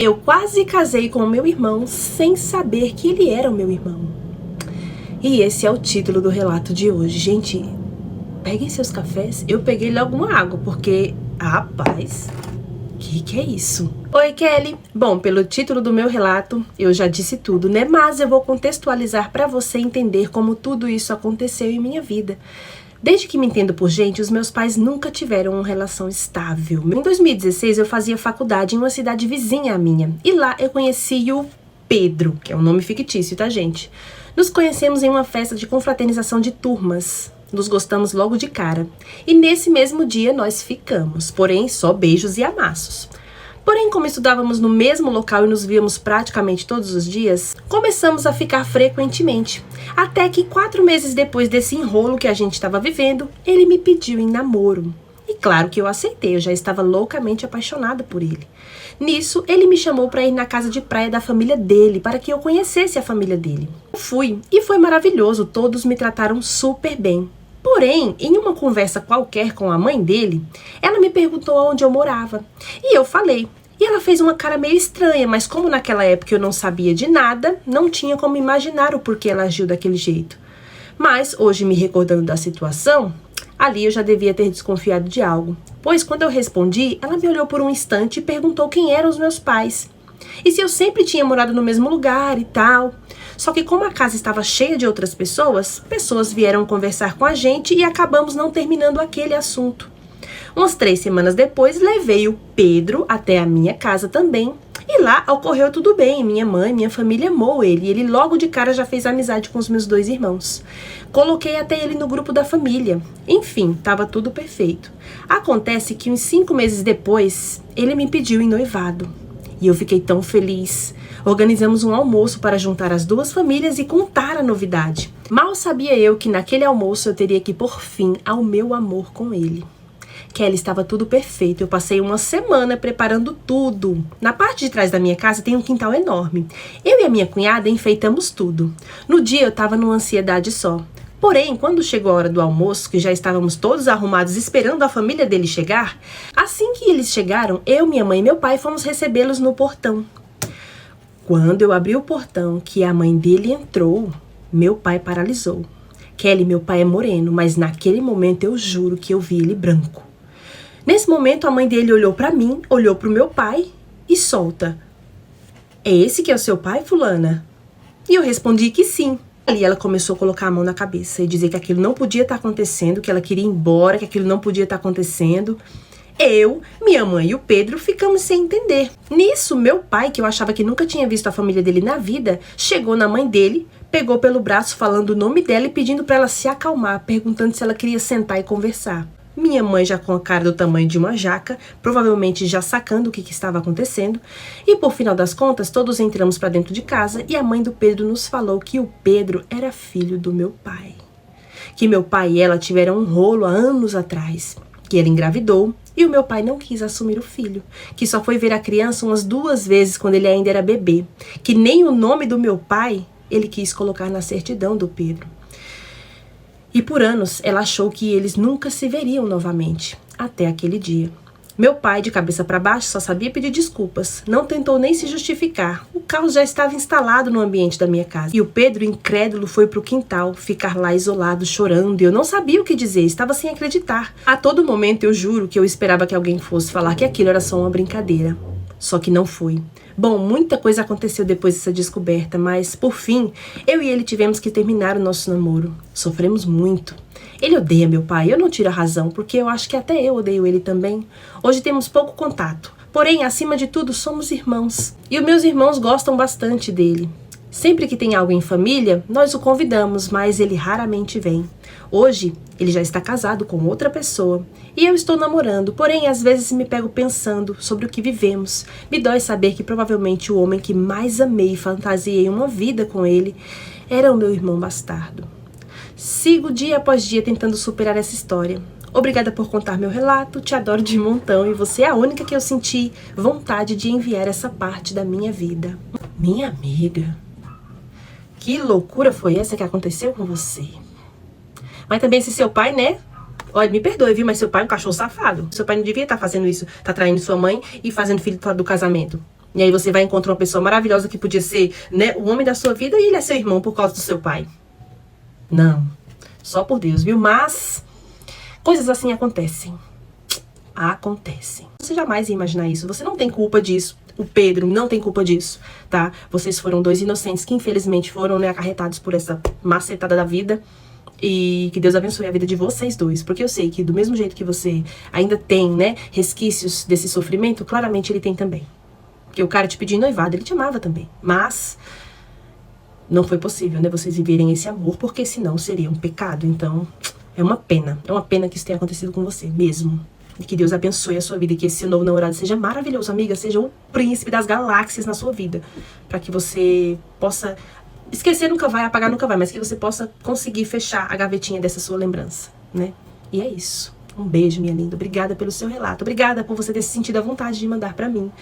Eu quase casei com o meu irmão sem saber que ele era o meu irmão. E esse é o título do relato de hoje. Gente, peguem seus cafés. Eu peguei logo uma água, porque, rapaz, que é isso? Oi, Kelly. Bom, pelo título do meu relato, eu já disse tudo, né? Mas eu vou contextualizar para você entender como tudo isso aconteceu em minha vida. Desde que me entendo por gente, os meus pais nunca tiveram uma relação estável. Em 2016, eu fazia faculdade em uma cidade vizinha à minha. E lá eu conheci o Pedro, que é um nome fictício, tá, gente? Nos conhecemos em uma festa de confraternização de turmas. Nos gostamos logo de cara. E nesse mesmo dia nós ficamos, porém só beijos e amassos. Porém, como estudávamos no mesmo local e nos víamos praticamente todos os dias, começamos a ficar frequentemente. Até que 4 meses depois desse enrolo que a gente estava vivendo, ele me pediu em namoro. E claro que eu aceitei, eu já estava loucamente apaixonada por ele. Nisso, ele me chamou para ir na casa de praia da família dele, para que eu conhecesse a família dele. Eu fui, e foi maravilhoso, todos me trataram super bem. Porém, em uma conversa qualquer com a mãe dele, ela me perguntou onde eu morava. E eu falei. E ela fez uma cara meio estranha, mas como naquela época eu não sabia de nada, não tinha como imaginar o porquê ela agiu daquele jeito. Mas, hoje me recordando da situação, ali eu já devia ter desconfiado de algo. Pois quando eu respondi, ela me olhou por um instante e perguntou quem eram os meus pais. E se eu sempre tinha morado no mesmo lugar e tal. Só que como a casa estava cheia de outras pessoas vieram conversar com a gente e acabamos não terminando aquele assunto. Umas 3 semanas depois, levei o Pedro até a minha casa também. E lá ocorreu tudo bem, minha mãe, minha família amou ele. E ele logo de cara já fez amizade com os meus 2 irmãos. Coloquei até ele no grupo da família. Enfim, estava tudo perfeito. Acontece que uns 5 meses depois, ele me pediu em noivado. E eu fiquei tão feliz. Organizamos um almoço para juntar as 2 famílias e contar a novidade. Mal sabia eu que naquele almoço eu teria que pôr fim ao meu amor com ele. Kelly, estava tudo perfeito. Eu passei uma semana preparando tudo. Na parte de trás da minha casa tem um quintal enorme. Eu e a minha cunhada enfeitamos tudo. No dia eu estava numa ansiedade só. Porém, quando chegou a hora do almoço, que já estávamos todos arrumados esperando a família dele chegar, assim que eles chegaram, eu, minha mãe e meu pai fomos recebê-los no portão. Quando eu abri o portão, que a mãe dele entrou, meu pai paralisou. Kelly, meu pai é moreno, mas naquele momento eu juro que eu vi ele branco. Nesse momento, a mãe dele olhou pra mim, olhou pro meu pai e solta: "É esse que é o seu pai, fulana?" E eu respondi que sim. Ali ela começou a colocar a mão na cabeça e dizer que aquilo não podia estar acontecendo, que ela queria ir embora, que aquilo não podia estar acontecendo. Eu, minha mãe e o Pedro ficamos sem entender. Nisso, meu pai, que eu achava que nunca tinha visto a família dele na vida, chegou na mãe dele, pegou pelo braço falando o nome dela e pedindo para ela se acalmar, perguntando se ela queria sentar e conversar. Minha mãe já com a cara do tamanho de uma jaca, provavelmente já sacando o que estava acontecendo. E por final das contas, todos entramos para dentro de casa e a mãe do Pedro nos falou que o Pedro era filho do meu pai. Que meu pai e ela tiveram um rolo há anos atrás. Que ele engravidou e o meu pai não quis assumir o filho. Que só foi ver a criança umas 2 vezes quando ele ainda era bebê. Que nem o nome do meu pai ele quis colocar na certidão do Pedro. E por anos ela achou que eles nunca se veriam novamente, até aquele dia. Meu pai, de cabeça para baixo, só sabia pedir desculpas, não tentou nem se justificar. O caos já estava instalado no ambiente da minha casa. E o Pedro, incrédulo, foi pro quintal, ficar lá isolado, chorando. E eu não sabia o que dizer, estava sem acreditar. A todo momento eu juro que eu esperava que alguém fosse falar que aquilo era só uma brincadeira. Só que não foi. Bom, muita coisa aconteceu depois dessa descoberta, mas, por fim, eu e ele tivemos que terminar o nosso namoro. Sofremos muito. Ele odeia meu pai, eu não tiro a razão, porque eu acho que até eu odeio ele também. Hoje temos pouco contato, porém, acima de tudo, somos irmãos. E os meus irmãos gostam bastante dele. Sempre que tem algo em família, nós o convidamos, mas ele raramente vem. Hoje, ele já está casado com outra pessoa e eu estou namorando, porém às vezes me pego pensando sobre o que vivemos. Me dói saber que provavelmente o homem que mais amei e fantasiei uma vida com ele era o meu irmão bastardo. Sigo dia após dia tentando superar essa história. Obrigada por contar meu relato, te adoro de montão e você é a única que eu senti vontade de enviar essa parte da minha vida. Minha amiga, que loucura foi essa que aconteceu com você? Mas também esse seu pai, né? Olha, me perdoe, viu? Mas seu pai é um cachorro safado. Seu pai não devia estar fazendo isso, tá traindo sua mãe e fazendo filho fora do casamento. E aí você vai encontrar uma pessoa maravilhosa que podia ser, né, o homem da sua vida e ele é seu irmão por causa do seu pai. Não. Só por Deus, viu? Mas coisas assim acontecem. Acontecem. Você jamais ia imaginar isso. Você não tem culpa disso. O Pedro não tem culpa disso, tá? Vocês foram dois inocentes que infelizmente foram, né, acarretados por essa macetada da vida. E que Deus abençoe a vida de vocês dois. Porque eu sei que do mesmo jeito que você ainda tem, né, resquícios desse sofrimento, claramente ele tem também. Porque o cara te pediu noivado, ele te amava também. Mas não foi possível, né, vocês viverem esse amor, porque senão seria um pecado. Então, é uma pena que isso tenha acontecido com você mesmo. E que Deus abençoe a sua vida, e que esse seu novo namorado seja maravilhoso, amiga, seja o príncipe das galáxias na sua vida. Pra que você possa, esquecer nunca vai, apagar nunca vai, mas que você possa conseguir fechar a gavetinha dessa sua lembrança, né? E é isso. Um beijo, minha linda. Obrigada pelo seu relato. Obrigada por você ter se sentido à vontade de mandar pra mim.